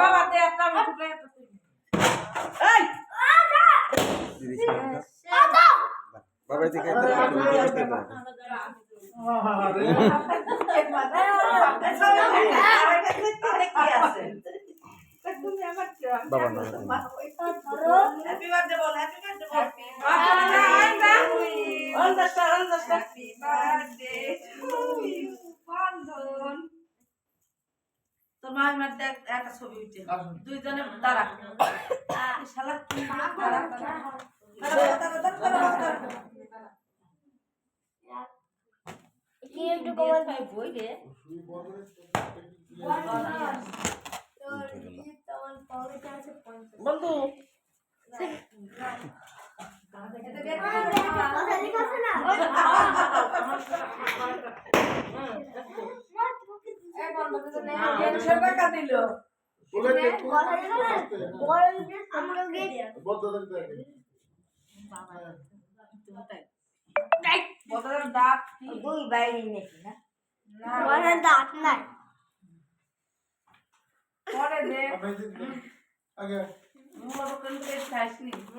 বাবা দে একটা আমি টুকরা একটা এই বাবা দিকে বাবা না হ্যাপি বার্থডে বল হ্যাপি বার্থডে বল all the star happy birthday to you Bandhan তোর মা মধ্যে একটা ছবি উঠছে দুইজনে দাঁড়া শালা কি দাঁড়া কি একটু কমাল ভাই বই রে বন্ধু টাকা দিল দাঁত দুই বাইরে নেছি না দাঁত নাই পরে দে আগে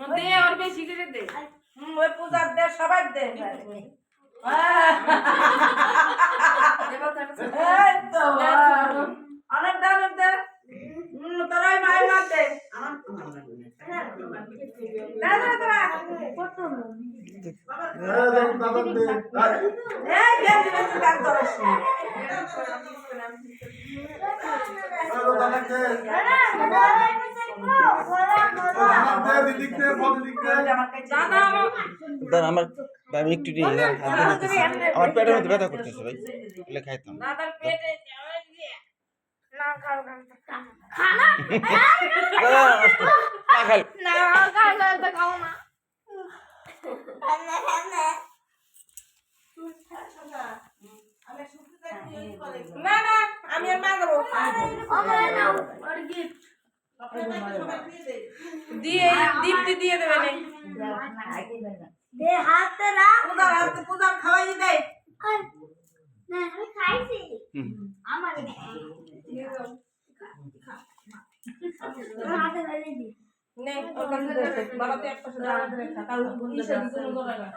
দে আর বেশি করে দে ওই পূজার দে সবার দে এই তো অনেক দাম দে তোর ওই মাই মার দে না না তোরা কত দাদা দে এই গেঞ্জি বেশি কাজ করিস না দাদা দে দাদা দে দিকতে বড় দিকতে দাদা দাদা আমার আমি একটু নিয়ে আমার পেটের মধ্যে ব্যথা করতেছে ভাই বলে খাইতাম দাদার পেটে না খাও খানা না খাই না খাও তো খাও না না না আমি আর মা দেবো দিয়ে দীপ্তি দিয়ে দেবে নে দে হাতে রাখ পূজার হাতে পূজার খাওয়াই দে না আমি খাইছি আমার হাতে ধরে দি নে ওর কাছে দে বাবা তো এক পাশে দাঁড়া ধরে খা কারণ ইসে দিতে মতো লাগে